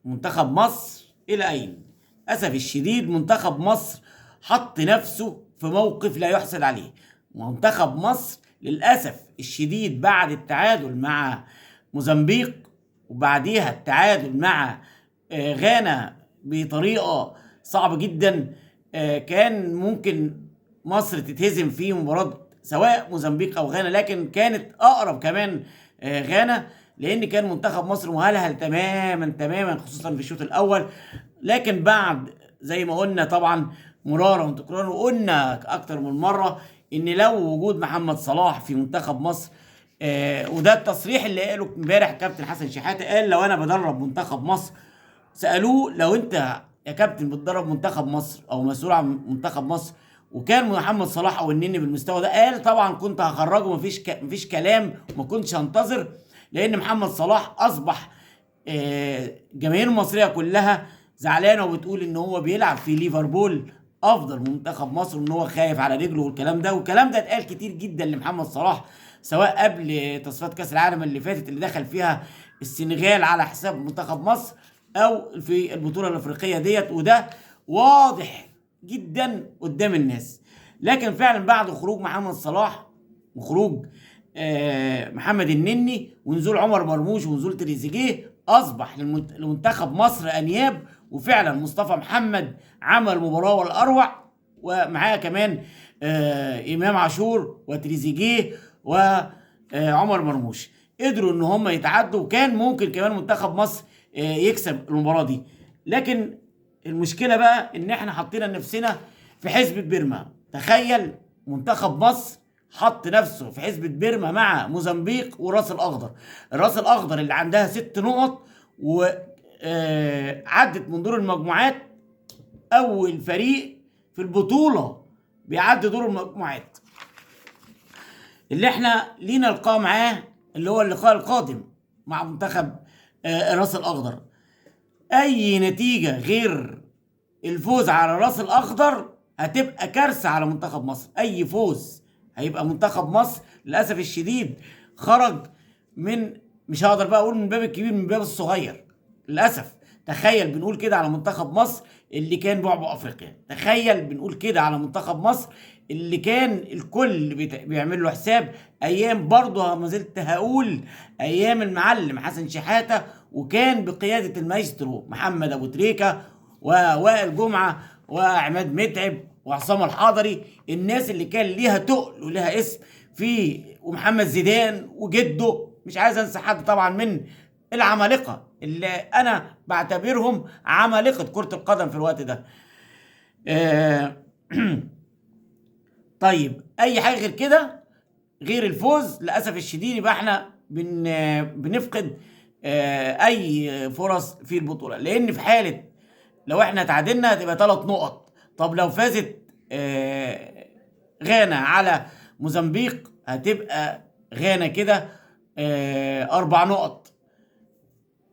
منتخب مصر إلى أين؟ أسف الشديد منتخب مصر حط نفسه في موقف لا يحسد عليه. منتخب مصر للأسف الشديد بعد التعادل مع موزمبيق وبعديها التعادل مع غانا بطريقة صعبة جدا، كان ممكن مصر تتهزم في مباراة سواء موزمبيق أو غانا، لكن كانت أقرب كمان غانا، لأن كان منتخب مصر مهلهل تماما خصوصا في الشوط الأول. لكن بعد زي ما قلنا طبعا مرارا وتكرارا، وقلنا أكتر من مرة إن لو وجود محمد صلاح في منتخب مصر، وده التصريح اللي قاله امبارح كابتن حسن شحاتة، قال لو أنا بدرب منتخب مصر، سألوه لو أنت يا كابتن بتدرب منتخب مصر أو مسؤول عن منتخب مصر وكان محمد صلاح او النني بالمستوى ده، قال طبعا كنت هخرجه، مفيش كلام، وما كنتش هنتظر، لان محمد صلاح اصبح الجماهير المصريه كلها زعلانه وبتقول ان هو بيلعب في ليفربول افضل من منتخب مصر، وان هو خايف على رجله والكلام ده اتقال كتير جدا لمحمد صلاح، سواء قبل تصفيات كاس العالم اللي فاتت اللي دخل فيها السنغال على حساب منتخب مصر، او في البطوله الافريقيه ديت، وده واضح جدا قدام الناس. لكن فعلا بعد خروج محمد صلاح وخروج محمد النني ونزول عمر مرموش ونزول تريزيجيه، اصبح لمنتخب مصر انياب، وفعلا مصطفى محمد عمل مباراه والاروع، ومعاه كمان امام عاشور وتريزيجيه وعمر مرموش قدروا ان هم يتعدوا، وكان ممكن كمان منتخب مصر يكسب المباراه دي. لكن المشكله بقى ان احنا حطينا نفسنا في حسبة بيرما. تخيل منتخب مصر حط نفسه في حسبة بيرما مع موزمبيق والراس الاخضر، الراس الاخضر اللي عندها 6 نقط وعدت من دور المجموعات، اول فريق في البطوله بيعدي دور المجموعات، اللي احنا لينا لقاء معاه اللي هو اللقاء القادم مع منتخب الراس الاخضر. اي نتيجه غير الفوز على الراس الاخضر هتبقى كارثه على منتخب مصر. اي فوز هيبقى منتخب مصر للاسف الشديد خرج من، مش هقدر بقى اقول من باب الكبير، من باب الصغير للاسف. تخيل بنقول كده على منتخب مصر اللي كان بعبع افريقيا، تخيل بنقول كده على منتخب مصر اللي كان الكل بيعمل له حساب ايام، برضه ما زلت هقول ايام المعلم حسن شحاتة، وكان بقياده المايسترو محمد ابو تريكه ووائل جمعه وعماد متعب وعصام الحضري، الناس اللي كان ليها تقل وليها اسم في، ومحمد زيدان وجده، مش عايز انسى حد طبعا من العمالقه اللي انا بعتبرهم عمالقه كره القدم في الوقت ده. طيب اي حاجه غير كده غير الفوز للاسف الشديد يبقى احنا بنفقد اي فرص في البطوله، لان في حاله لو احنا تعادلنا هتبقى 3 نقط. طب لو فازت غانا على موزمبيق هتبقى غانا كده 4 نقط،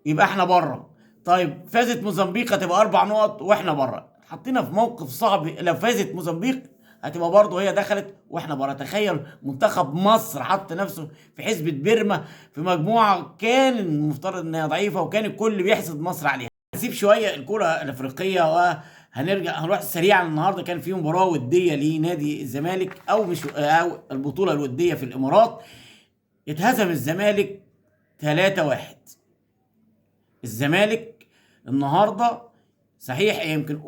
يبقى احنا بره. طيب فازت موزمبيق هتبقى 4 نقط واحنا بره، حطينا في موقف صعب. لو فازت موزمبيق هتبقى برضه هي دخلت واحنا بره. تخيل منتخب مصر حط نفسه في حسبة بيرما في مجموعه كان المفترض انها ضعيفه، وكان الكل بيحسد مصر عليها. نسيب شويه الكره الافريقيه هنروح سريعا. النهارده كان في مباراه وديه لنادي الزمالك او مش او البطوله الوديه في الامارات، اتهزم الزمالك 3-1. الزمالك النهارده صحيح يمكن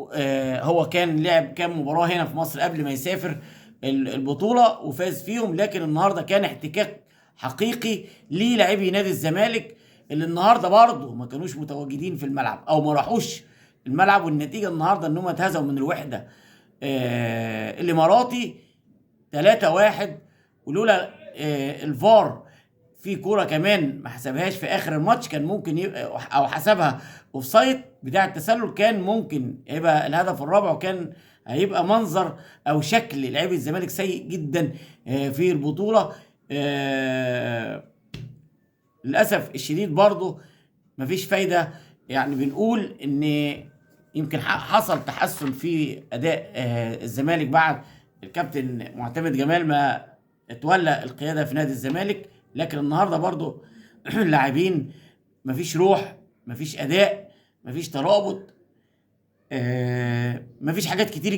هو كان لعب كام مباراه هنا في مصر قبل ما يسافر البطوله وفاز فيهم، لكن النهارده كان احتكاك حقيقي للاعبي نادي الزمالك اللي النهارده برضه ما كانوش متواجدين في الملعب او ما راحوش الملعب، والنتيجه النهارده انهم اتهزموا من الوحده الاماراتي 3-1. ولولا الفار في كوره كمان ما حسبهاش في اخر الماتش، كان ممكن يبقى او حسبها اوفسايد بتاع التسلل، كان ممكن يبقى الهدف الرابع، وكان هيبقى منظر او شكل لاعبي الزمالك سيء جدا في البطوله. للاسف الشديد برضه مفيش فايده، يعني بنقول ان يمكن حصل تحسن في اداء الزمالك بعد الكابتن معتمد جمال ما اتولى القياده في نادي الزمالك، لكن النهارده برضو لاعبين مفيش روح، مفيش اداء، مفيش ترابط، مفيش حاجات كتير